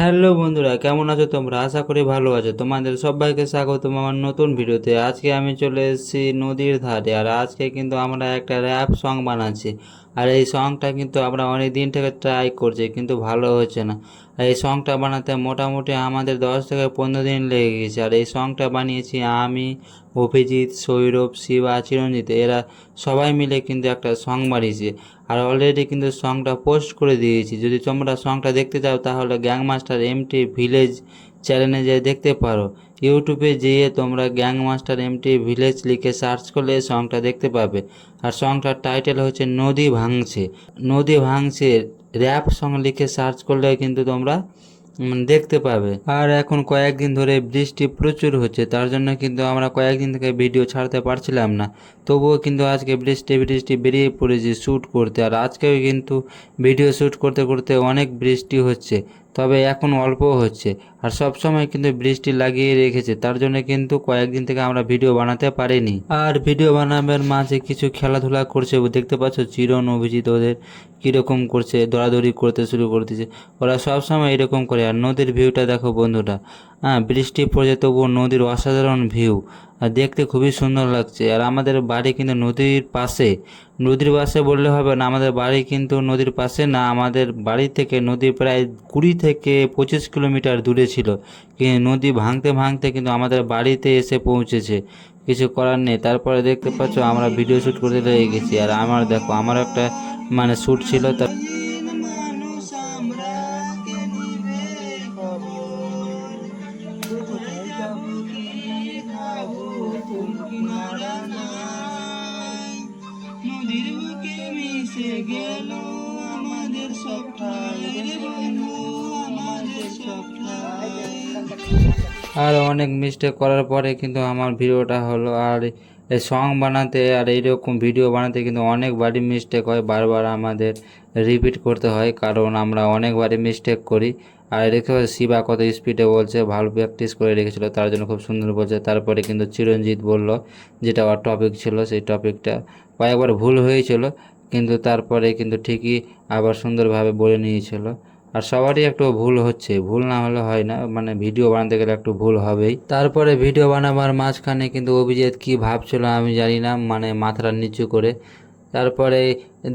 Hello বন্ধুরা, কেমন আছো তোমরা? আশা করি ভালো আছো। তোমাদের সবাইকে স্বাগতম আমার নতুন ভিডিওতে। আজকে আমি চলে এসেছি নদীর ধারে, আর আজকে কিন্তু আমরা একটা র্যাপ সং বানাচ্ছি। আর এই সংটা কিন্তু আমরা অনেক দিন থেকে ট্রাই করছি, কিন্তু ভালো হচ্ছে না। আর এই সংটা বানাতে মোটামুটি আমাদের 10 থেকে 15 দিন লেগে গেছে। আর এই সংটা বানিয়েছি আমি, অভিজিৎ, সৌরভ, শিবা, চিরঞ্জিত, এরা সবাই মিলে কিন্তু একটা সং বানিয়েছি। আর অলরেডি কিন্তু সংটা পোস্ট করে দিয়েছি। যদি তোমরা সংটা দেখতে চাও তাহলে গ্যাংমাস্টার এমটি ভিলেজ চ্যানেলে যেয়ে দেখতে পারো। ইউটিউবে যেয়ে তোমরা গ্যাংমাস্টার এমটি ভিলেজ লিখে সার্চ করলে সংটা দেখতে পাবে। আর সংটার টাইটেল হচ্ছে নদী ভাঙছে। নদী ভাঙছে র্যাপ সং লিখে সার্চ করলে কিন্তু তোমরা দেখতে পাবে। আর এখন কয়েকদিন ধরে বৃষ্টি প্রচুর হচ্ছে, তার জন্য কিন্তু আমরা কয়েকদিন থেকে ভিডিও ছাড়তে পারছিলাম না। তবুও কিন্তু আজকে বৃষ্টি বৃষ্টি বেরিয়ে পড়েছি শ্যুট করতে। আর আজকেও কিন্তু ভিডিও শ্যুট করতে করতে অনেক বৃষ্টি হচ্ছে, তবে এখন অল্প হচ্ছে। আর সব সময় কিন্তু বৃষ্টি লাগিয়ে রেখেছে, তার জন্য কিন্তু কয়েকদিন থেকে আমরা ভিডিও বানাতে পারিনি। আর ভিডিও বানাবার মাঝে কিছু খেলাধুলা করছে, দেখতে পাচ্ছ চিরন, অভিজিৎ ওদের কীরকম করছে, দৌড়াদৌড়ি করতে শুরু করতেছে। ওরা সবসময় এরকম করে। আর নদীর ভিউটা দেখো বন্ধুরা, বৃষ্টি পড়ছে তবুও নদীর অসাধারণ ভিউ, আর দেখতে খুবই সুন্দর লাগছে। আর আমাদের বাড়ি কিন্তু নদীর পাশে। নদীর পাশে বললে হবে না, আমাদের বাড়ি কিন্তু নদীর পাশে না, আমাদের বাড়ি থেকে নদী প্রায় 20 থেকে 25 কিলোমিটার দূরে ছিল। কিন্তু নদী ভাঙতে ভাঙতে কিন্তু আমাদের বাড়িতে এসে পৌঁছেছে, কিছু করার নেই। তারপরে দেখতে পাচ্ছ আমরা ভিডিও শ্যুট করতে লেগে গেছি। আর আমার দেখো, আমার একটা শ্যুট ছিল তার। নদীর বুকে মিশে গেল আমাদের সব ঠাই রে বন্ধু, আমাদের সব ঠাই। আর অনেক মিস্টেক করার পরে কিন্তু আমার ভিডিওটা হলো। আর এই সং বানাতে আর এইরকম ভিডিও বানাতে কিন্তু অনেকবারই মিস্টেক হয়, বারবার আমাদের রিপিট করতে হয়, কারণ আমরা অনেকবারই মিস্টেক করি। আর দেখতে পাচ্ছি শিবা কত স্পিডে বলছে, ভালো প্র্যাকটিস করে রেখেছিল তার জন্য খুব সুন্দর বলছে। তারপরে কিন্তু চিরঞ্জিত বলল, যেটা ওর টপিক ছিল, সেই টপিকটা কয়েকবার ভুল হয়েছিল, কিন্তু তারপরে কিন্তু ঠিকই আবার সুন্দরভাবে বলে নিয়েছিল। আর সবারই একটু ভুল হচ্ছে, ভুল না হলে হয় না, ভিডিও বানাতে গেলে একটু ভুল হবেই। তারপরে ভিডিও বানাবার মাঝখানে কিন্তু অভিজিৎ কি ভাবছিল আমি জানি না, মাথাটা নিচু করে। তারপরে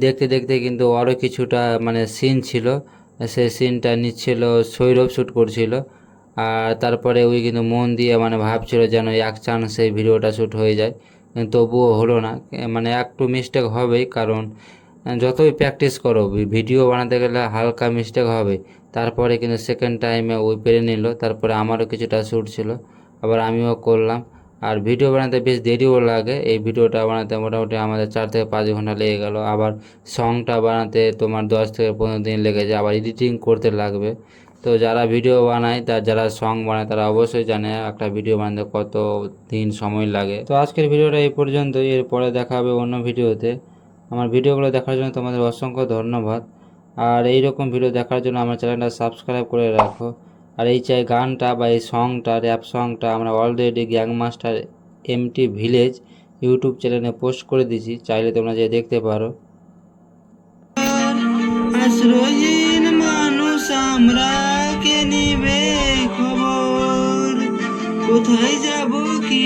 দেখতে দেখতে কিন্তু আরও কিছুটা সিন ছিল, সেই সিনটা নিচ্ছিল সৌরভ, শ্যুট করছিল। আর তারপরে ওই কিন্তু মন দিয়ে ভাবছিল যেন এক চান্সে ভিডিওটা শ্যুট হয়ে যায়, কিন্তু তবুও হলো না। একটু মিস্টেক হবেই, কারণ যতই প্র্যাকটিস করো ভিডিও বানাতে গেলে হালকা মিস্টেক হবে। তারপরে কিন্তু সেকেন্ড টাইমে ওই পেরে নিল। তারপরে আমারও কিছুটা শ্যুট ছিল, আবার আমিও করলাম। আর ভিডিও বানাতে বেশ দেরিও লাগে। এই ভিডিওটা বানাতে মোটামুটি আমাদের 4 থেকে 5 ঘন্টা লেগে গেল। আবার সংটা বানাতে তোমার 10 থেকে 15 দিন লেগেছে, আবার এডিটিং করতে লাগবে। তো যারা ভিডিও বানায়, যারা সং বানায়, তারা অবশ্যই জানে একটা ভিডিও বানাতে কত দিন সময় লাগে। তো আজকের ভিডিওটা এই পর্যন্তই, এরপরে দেখা হবে অন্য ভিডিওতে। আমার ভিডিওগুলো দেখার জন্য তোমাদের অসংখ্য ধন্যবাদ। আর এই রকম ভিডিও দেখার জন্য আমার চ্যানেলটা সাবস্ক্রাইব করে রাখো। আর এই গানটা বা এই সংটা, র্যাপ সংটা আমরা অলরেডি গ্যাংমাস্টার এমটি ভিলেজ ইউটিউব চ্যানেলে পোস্ট করে দিয়েছি, চাইলে তোমরা যে দেখতে পারো। আশ্রয়হীন মানুষ আমরা, কে নিবে খবর, কোথায় যাব কি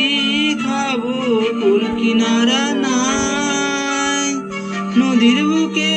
খাবো, কুল কিনারা নাই, নদীর বুকে